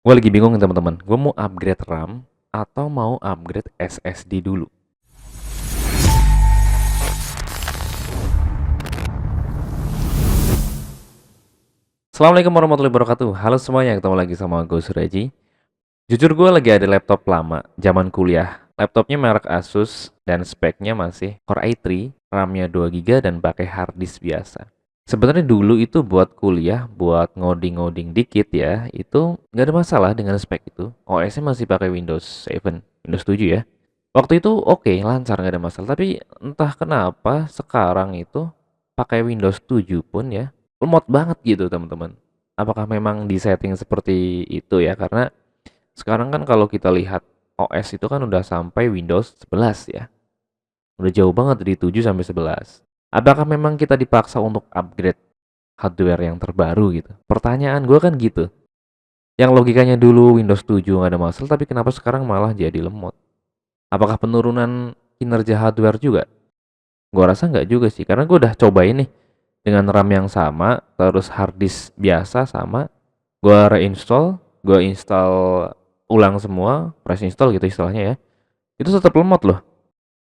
Gue lagi bingung nih teman-teman. Gue mau upgrade RAM atau mau upgrade SSD dulu. Assalamualaikum warahmatullahi wabarakatuh. Halo semuanya, ketemu lagi sama gue Suraji. Jujur gue lagi ada laptop lama, zaman kuliah. Laptopnya merek Asus dan speknya masih Core i3, RAM-nya 2 GB dan pakai hard disk biasa. Sebenarnya dulu itu buat kuliah, buat ngoding-ngoding dikit ya, itu nggak ada masalah dengan spek itu. OS-nya masih pakai Windows 7, Windows 7 ya. Waktu itu oke, lancar nggak ada masalah, tapi entah kenapa sekarang itu pakai Windows 7 pun ya, lemot banget gitu teman-teman. Apakah memang disetting seperti itu ya? Karena sekarang kan kalau kita lihat OS itu kan udah sampai Windows 11 ya. Udah jauh banget dari 7 sampai 11. Apakah memang kita dipaksa untuk upgrade hardware yang terbaru gitu? Pertanyaan gue kan gitu. Yang logikanya dulu Windows 7 nggak ada masalah, tapi kenapa sekarang malah jadi lemot? Apakah penurunan kinerja hardware juga? Gua rasa nggak juga sih, karena gue udah cobain nih dengan RAM yang sama, terus hard disk biasa sama, gue install ulang semua, fresh install gitu istilahnya ya. Itu tetap lemot loh.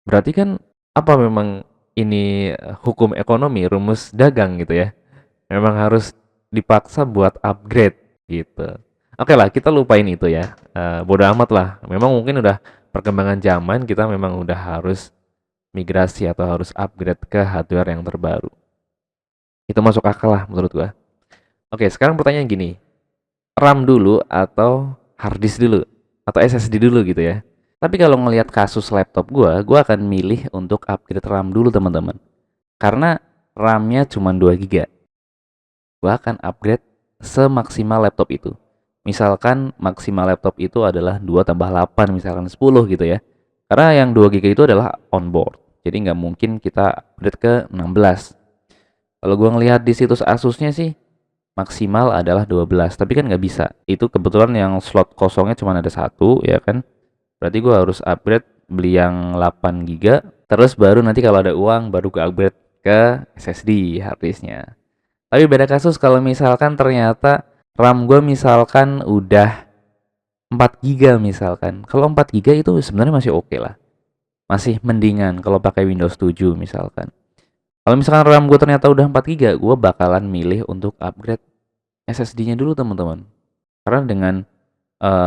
Berarti kan apa memang ini hukum ekonomi, rumus dagang gitu ya. Memang harus dipaksa buat upgrade gitu. Oke lah, kita lupain itu ya. Bodo amat lah. Memang mungkin udah perkembangan zaman, kita memang udah harus migrasi atau harus upgrade ke hardware yang terbaru. Itu masuk akal lah menurut gua. Oke, sekarang pertanyaan gini. RAM dulu atau hard disk dulu? Atau SSD dulu gitu ya. Tapi kalau ngelihat kasus laptop gua akan milih untuk upgrade RAM dulu teman-teman. Karena RAM-nya cuma 2 GB. Gua akan upgrade semaksimal laptop itu. Misalkan maksimal laptop itu adalah 2 tambah 8, misalkan 10 gitu ya. Karena yang 2 GB itu adalah onboard. Jadi nggak mungkin kita upgrade ke 16. Kalau gua ngelihat di situs Asusnya sih maksimal adalah 12, tapi kan nggak bisa. Itu kebetulan yang slot kosongnya cuma ada satu ya kan. Berarti gua harus upgrade beli yang 8 GB, terus baru nanti kalau ada uang baru ke upgrade ke SSD hard disknya. Tapi beda kasus kalau misalkan ternyata RAM gue misalkan udah 4 GB misalkan. Kalau 4 GB itu sebenarnya masih oke lah. Masih mendingan kalau pakai Windows 7 misalkan. Kalau misalkan RAM gue ternyata udah 4 GB, gue bakalan milih untuk upgrade SSD-nya dulu teman-teman. Karena dengan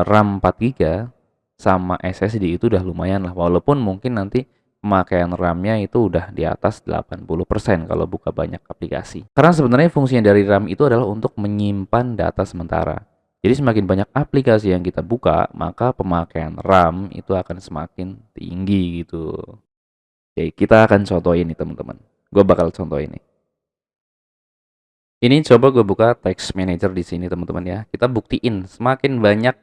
RAM 4 GB sama SSD itu udah lumayan lah. Walaupun mungkin nanti pemakaian RAM-nya itu udah di atas 80% kalau buka banyak aplikasi. Karena sebenarnya fungsinya dari RAM itu adalah untuk menyimpan data sementara. Jadi semakin banyak aplikasi yang kita buka, maka pemakaian RAM itu akan semakin tinggi gitu. Oke, kita akan contoh ini teman-teman. Gue bakal contoh ini. Ini coba gue buka text manager di sini teman-teman ya. Kita buktiin semakin banyak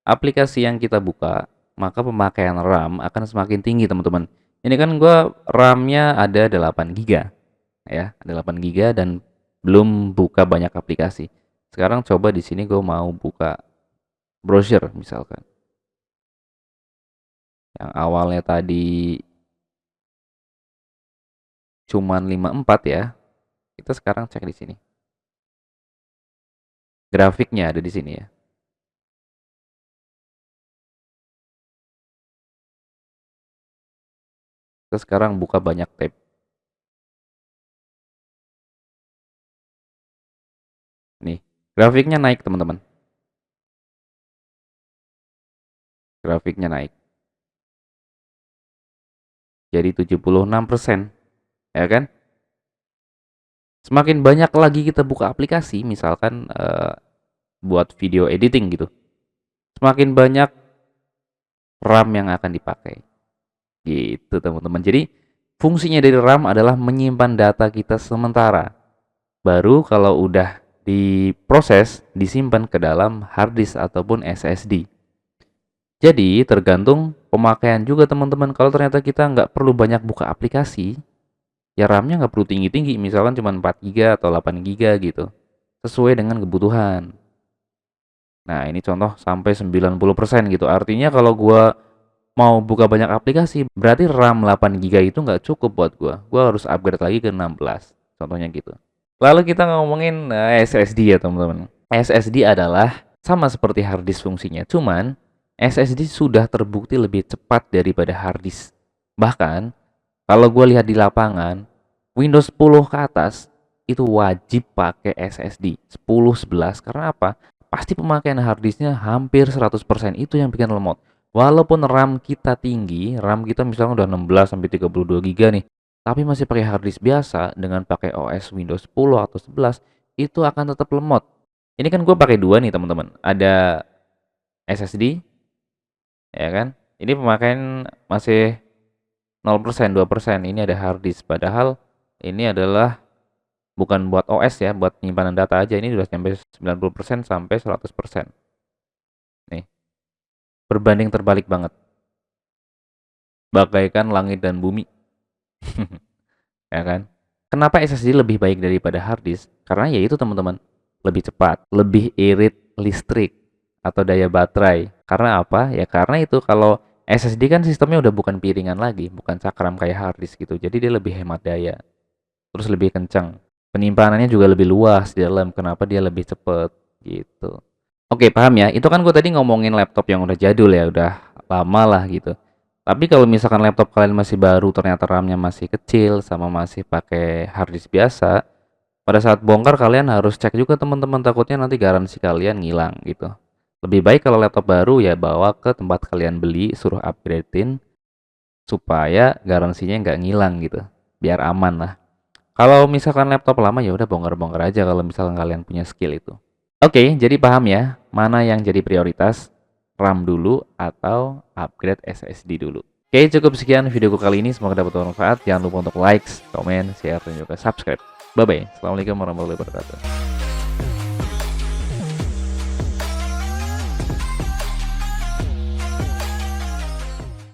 aplikasi yang kita buka, maka pemakaian RAM akan semakin tinggi teman-teman. Ini kan gue RAM-nya ada 8 GB ya, ada 8 GB dan belum buka banyak aplikasi. Sekarang coba di sini gue mau buka browser misalkan. Yang awalnya tadi cuman 54 ya. Kita sekarang cek di sini. Grafiknya ada di sini ya. Kita sekarang buka banyak tab. Nih, grafiknya naik teman-teman. Grafiknya naik. Jadi 76%, ya kan? Semakin banyak lagi kita buka aplikasi, misalkan buat video editing gitu, semakin banyak RAM yang akan dipakai. Gitu teman-teman. Jadi fungsinya dari RAM adalah menyimpan data kita sementara. Baru kalau udah diproses, disimpan ke dalam hard disk ataupun SSD. Jadi tergantung pemakaian juga teman-teman. Kalau ternyata kita nggak perlu banyak buka aplikasi, ya RAM-nya nggak perlu tinggi-tinggi. Misalkan cuma 4 GB atau 8 GB gitu. Sesuai dengan kebutuhan. Nah ini contoh sampai 90% gitu. Artinya kalau gua mau buka banyak aplikasi, berarti RAM 8 GB itu nggak cukup buat gua. Gua harus upgrade lagi ke 16. Contohnya gitu. Lalu kita ngomongin SSD ya teman-teman. SSD adalah Sama seperti hard disk fungsinya, cuman SSD sudah terbukti lebih cepat daripada hard disk. Bahkan kalau gue lihat di lapangan, Windows 10 ke atas itu wajib pakai SSD 10, 11. Karena apa? Pasti pemakaian hard disknya hampir 100%, itu yang bikin lemot. Walaupun RAM kita tinggi, RAM kita misalnya udah 16 sampai 32 GB nih, tapi masih pakai hard disk biasa dengan pakai OS Windows 10 atau 11, itu akan tetap lemot. Ini kan gue pakai dua nih teman-teman. Ada SSD, ya kan? Ini pemakaian masih 0%, 2%. Ini ada hard disk. Padahal ini adalah bukan buat OS ya, buat penyimpanan data aja. Ini udah sampai 90% sampai 100%. Nih, berbanding terbalik banget. Bagaikan langit dan bumi. Ya kan? Kenapa SSD lebih baik daripada hard disk? Karena ya itu teman-teman, lebih cepat, lebih irit listrik atau daya baterai. Karena apa? Ya karena itu kalau SSD kan sistemnya udah bukan piringan lagi, bukan cakram kayak hard disk gitu. Jadi dia lebih hemat daya, terus lebih kencang. Penyimpanannya juga lebih luas di dalam. Kenapa dia lebih cepet gitu. Oke, paham ya? Itu kan gue tadi ngomongin laptop yang udah jadul ya, udah lama lah gitu. Tapi kalau misalkan laptop kalian masih baru, ternyata RAM-nya masih kecil sama masih pakai hard disk biasa, pada saat bongkar kalian harus cek juga teman-teman, takutnya nanti garansi kalian ngilang gitu. Lebih baik kalau laptop baru ya bawa ke tempat kalian beli, suruh upgradein supaya garansinya nggak ngilang gitu. Biar aman lah. Kalau misalkan laptop lama ya udah bongkar-bongkar aja kalau misalkan kalian punya skill itu. Oke, jadi paham ya mana yang jadi prioritas, RAM dulu atau upgrade SSD dulu. Oke, cukup sekian videoku kali ini. Semoga dapat bermanfaat. Jangan lupa untuk like, comment, share, dan juga subscribe. Bye-bye. Assalamualaikum warahmatullahi wabarakatuh.